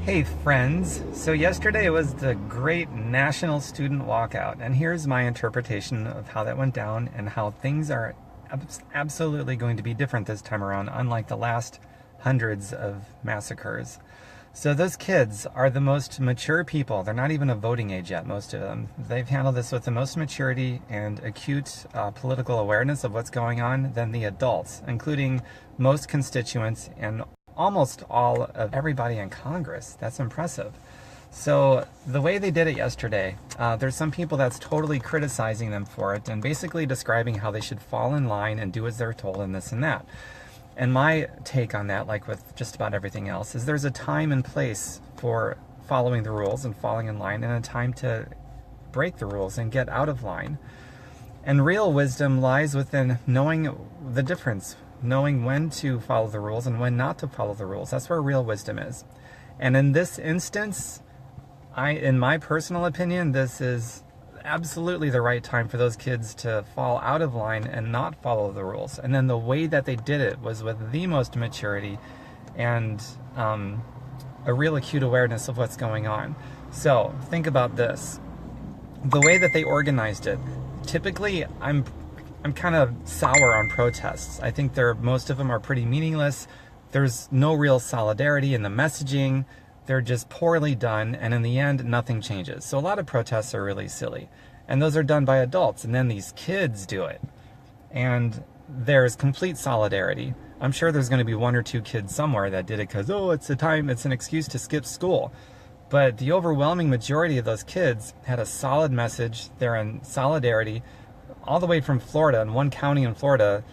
Hey friends, so yesterday was the great National Student Walkout, and here's my interpretation of how that went down and how things are absolutely going to be different this time around, unlike the last hundreds of massacres. So those kids are the most mature people. They're not even of voting age yet, most of them. They've handled this with the most maturity and acute political awareness of what's going on than the adults, including most constituents and almost all of everybody in Congress. That's impressive. So the way they did it yesterday, there's some people that's totally criticizing them for it and basically describing how they should fall in line and do as they're told and this and that. And my take on that, like with just about everything else, is there's a time and place for following the rules and falling in line, and a time to break the rules and get out of line. And real wisdom lies within knowing the difference, knowing when to follow the rules and when not to follow the rules. That's where real wisdom is. And in this instance, in my personal opinion, this is absolutely the right time for those kids to fall out of line and not follow the rules. And then the way that they did it was with the most maturity and a real acute awareness of what's going on. So think about this. The way that they organized it, typically I'm kind of sour on protests. I think most of them are pretty meaningless. There's no real solidarity in the messaging. They're just poorly done, and in the end, nothing changes. So a lot of protests are really silly. And those are done by adults, and then these kids do it. And there's complete solidarity. I'm sure there's going to be one or two kids somewhere that did it because, oh, it's an excuse to skip school. But the overwhelming majority of those kids had a solid message. They're in solidarity. All the way from Florida, in one county in Florida,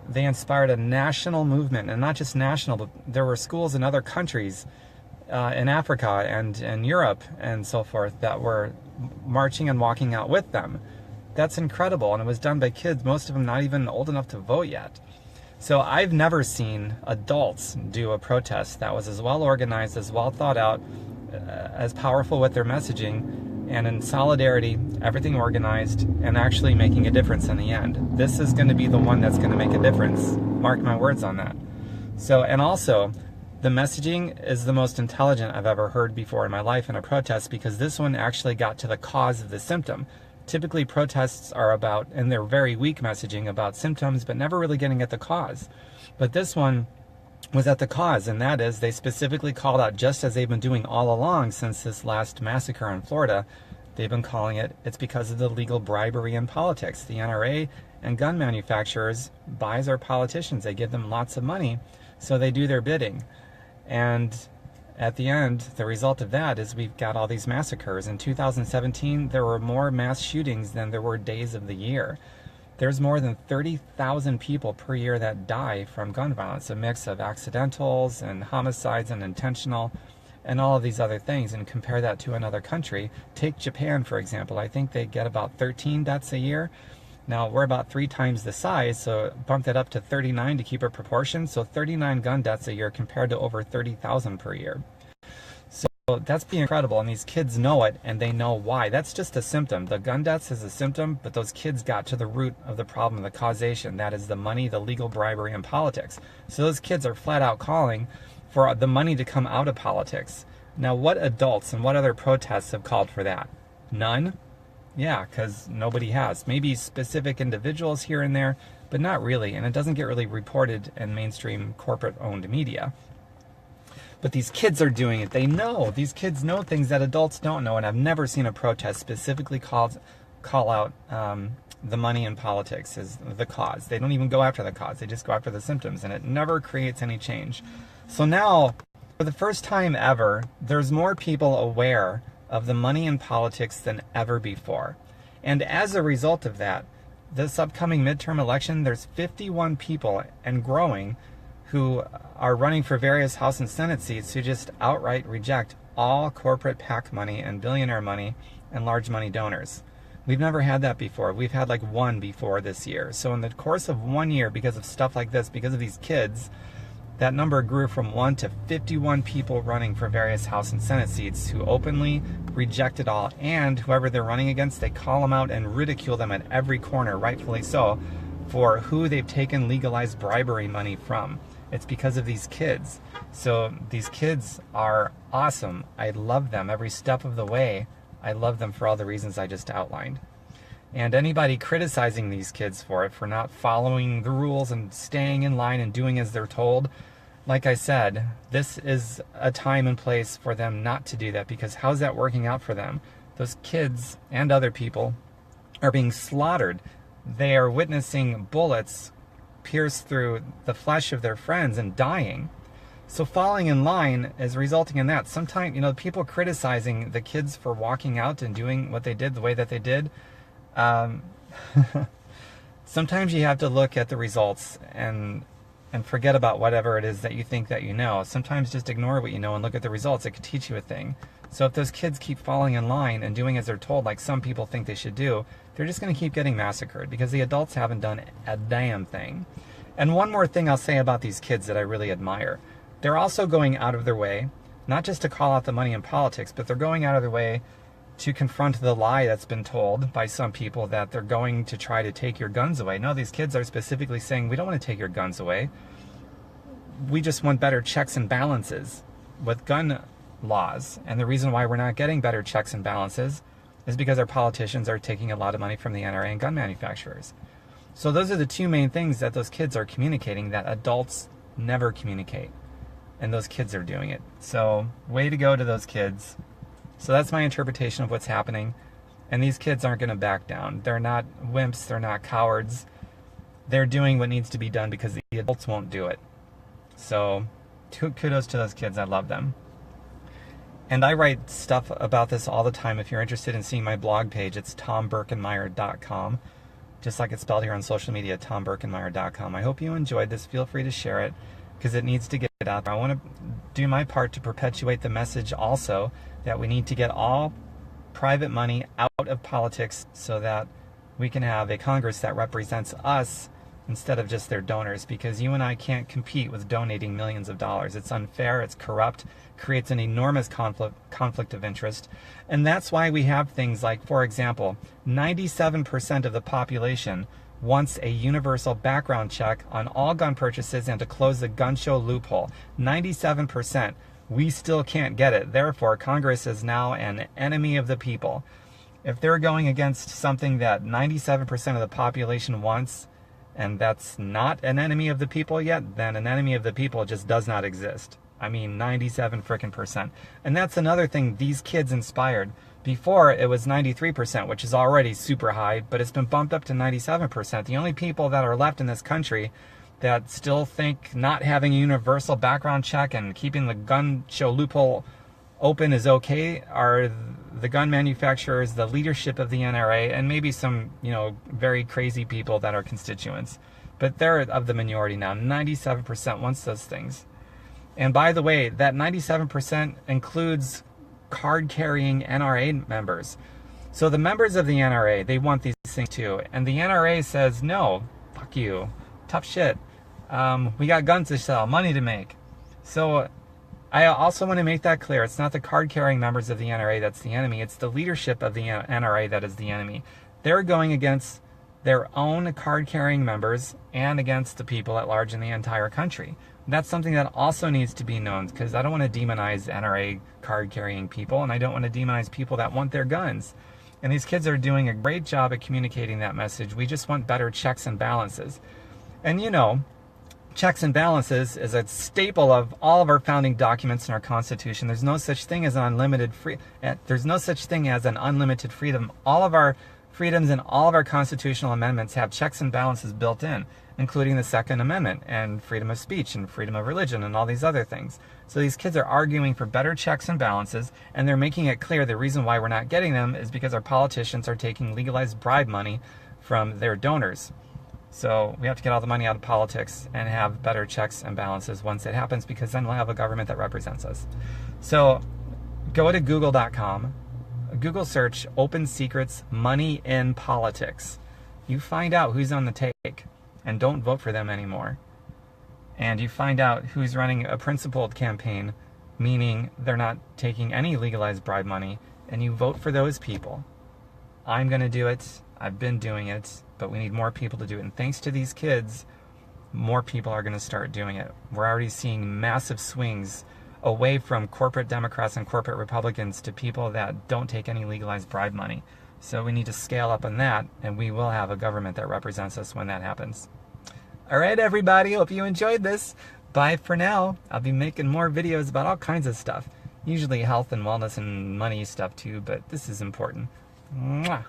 they inspired a national movement, and not just national, but there were schools in other countries in Africa and in Europe and so forth that were marching and walking out with them. That's incredible, and it was done by kids, most of them not even old enough to vote yet. So I've never seen adults do a protest that was as well organized, as well thought out, as powerful with their messaging, and in solidarity, everything organized, and actually making a difference in the end. This is going to be the one that's going to make a difference. Mark my words on that. So, and also, the messaging is the most intelligent I've ever heard before in my life in a protest, because this one actually got to the cause of the symptom. Typically, protests are about, and they're very weak messaging about symptoms, but never really getting at the cause. But this one was at the cause, and that is they specifically called out, just as they've been doing all along since this last massacre in Florida, they've been calling it's because of the legal bribery in politics. The NRA and gun manufacturers buys our politicians. They give them lots of money, so they do their bidding. And at the end, the result of that is we've got all these massacres. In 2017, there were more mass shootings than there were days of the year. There's more than 30,000 people per year that die from gun violence, a mix of accidentals and homicides and intentional and all of these other things. And compare that to another country. Take Japan, for example. I think they get about 13 deaths a year. Now, we're about 3 times the size, so bump that up to 39 to keep it proportion. So 39 gun deaths a year compared to over 30,000 per year. So that's pretty incredible, and these kids know it, and they know why. That's just a symptom. The gun deaths is a symptom, but those kids got to the root of the problem, the causation. That is the money, the legal bribery, and politics. So those kids are flat out calling for the money to come out of politics. Now, what adults and what other protests have called for that? None? Yeah, because nobody has. Maybe specific individuals here and there, but not really, and it doesn't get really reported in mainstream corporate-owned media. But these kids are doing it. They know. These kids know things that adults don't know, and I've never seen a protest specifically call out the money in politics as the cause. They don't even go after the cause. They just go after the symptoms, and it never creates any change. So now, for the first time ever, there's more people aware of the money in politics than ever before. And as a result of that, this upcoming midterm election, there's 51 people and growing who are running for various House and Senate seats who just outright reject all corporate PAC money and billionaire money and large money donors. We've never had that before. We've had like one before this year. So in the course of 1 year, because of stuff like this, because of these kids, that number grew from 1 to 51 people running for various House and Senate seats who openly reject it all. And whoever they're running against, they call them out and ridicule them at every corner, rightfully so, for who they've taken legalized bribery money from. It's because of these kids. So these kids are awesome. I love them every step of the way. I love them for all the reasons I just outlined. And anybody criticizing these kids for it, for not following the rules and staying in line and doing as they're told, like I said, this is a time and place for them not to do that, because how's that working out for them? Those kids and other people are being slaughtered. They are witnessing bullets pierce through the flesh of their friends and dying. So falling in line is resulting in that. Sometimes, people criticizing the kids for walking out and doing what they did the way that they did, sometimes you have to look at the results and forget about whatever it is that you think that you know. Sometimes just ignore what you know and look at the results. It could teach you a thing. So if those kids keep falling in line and doing as they're told, like some people think they should do, they're just going to keep getting massacred because the adults haven't done a damn thing. And one more thing I'll say about these kids that I really admire. They're also going out of their way, not just to call out the money in politics, but they're going out of their way to confront the lie that's been told by some people that they're going to try to take your guns away. No, these kids are specifically saying, we don't want to take your guns away. We just want better checks and balances with gun laws. And the reason why we're not getting better checks and balances is because our politicians are taking a lot of money from the NRA and gun manufacturers. So those are the two main things that those kids are communicating that adults never communicate. And those kids are doing it. So way to go to those kids. So that's my interpretation of what's happening. And these kids aren't going to back down. They're not wimps. They're not cowards. They're doing what needs to be done because the adults won't do it. So kudos to those kids. I love them. And I write stuff about this all the time. If you're interested in seeing my blog page, it's tombirkenmeier.com. Just like it's spelled here on social media, tombirkenmeier.com. I hope you enjoyed this. Feel free to share it because it needs to get out there. I want to do my part to perpetuate the message also that we need to get all private money out of politics so that we can have a Congress that represents us instead of just their donors, because you and I can't compete with donating millions of dollars. It's unfair, it's corrupt, creates an enormous conflict of interest. And that's why we have things like, for example, 97% of the population wants a universal background check on all gun purchases and to close the gun show loophole. 97%. We still can't get it. Therefore, Congress is now an enemy of the people. If they're going against something that 97% of the population wants, and that's not an enemy of the people yet, then an enemy of the people just does not exist. I mean, 97 frickin' percent. And that's another thing these kids inspired. Before, it was 93%, which is already super high, but it's been bumped up to 97%. The only people that are left in this country that still think not having a universal background check and keeping the gun show loophole open is okay are the gun manufacturers, the leadership of the NRA, and maybe some, very crazy people that are constituents. But they're of the minority now. 97% wants those things. And by the way, that 97% includes card-carrying NRA members. So the members of the NRA, they want these things too. And the NRA says, no, fuck you. Tough shit. We got guns to sell, money to make. So I also want to make that clear. It's not the card-carrying members of the NRA that's the enemy. It's the leadership of the NRA that is the enemy. They're going against their own card-carrying members and against the people at large in the entire country. That's something that also needs to be known, because I don't want to demonize NRA card-carrying people, and I don't want to demonize people that want their guns. And these kids are doing a great job at communicating that message. We just want better checks and balances. And checks and balances is a staple of all of our founding documents in our Constitution. There's no such thing as an unlimited freedom. All of our freedoms and all of our constitutional amendments have checks and balances built in, including the Second Amendment and freedom of speech and freedom of religion and all these other things. So these kids are arguing for better checks and balances, and they're making it clear the reason why we're not getting them is because our politicians are taking legalized bribe money from their donors. So we have to get all the money out of politics and have better checks and balances once it happens, because then we'll have a government that represents us. So go to google.com, Google search Open Secrets Money in Politics. You find out who's on the take, and don't vote for them anymore. And you find out who's running a principled campaign, meaning they're not taking any legalized bribe money, and you vote for those people. I'm going to do it. I've been doing it, but we need more people to do it. And thanks to these kids, more people are going to start doing it. We're already seeing massive swings away from corporate Democrats and corporate Republicans to people that don't take any legalized bribe money. So we need to scale up on that, and we will have a government that represents us when that happens. All right, everybody, hope you enjoyed this. Bye for now. I'll be making more videos about all kinds of stuff. Usually health and wellness and money stuff too, but this is important. Mwah.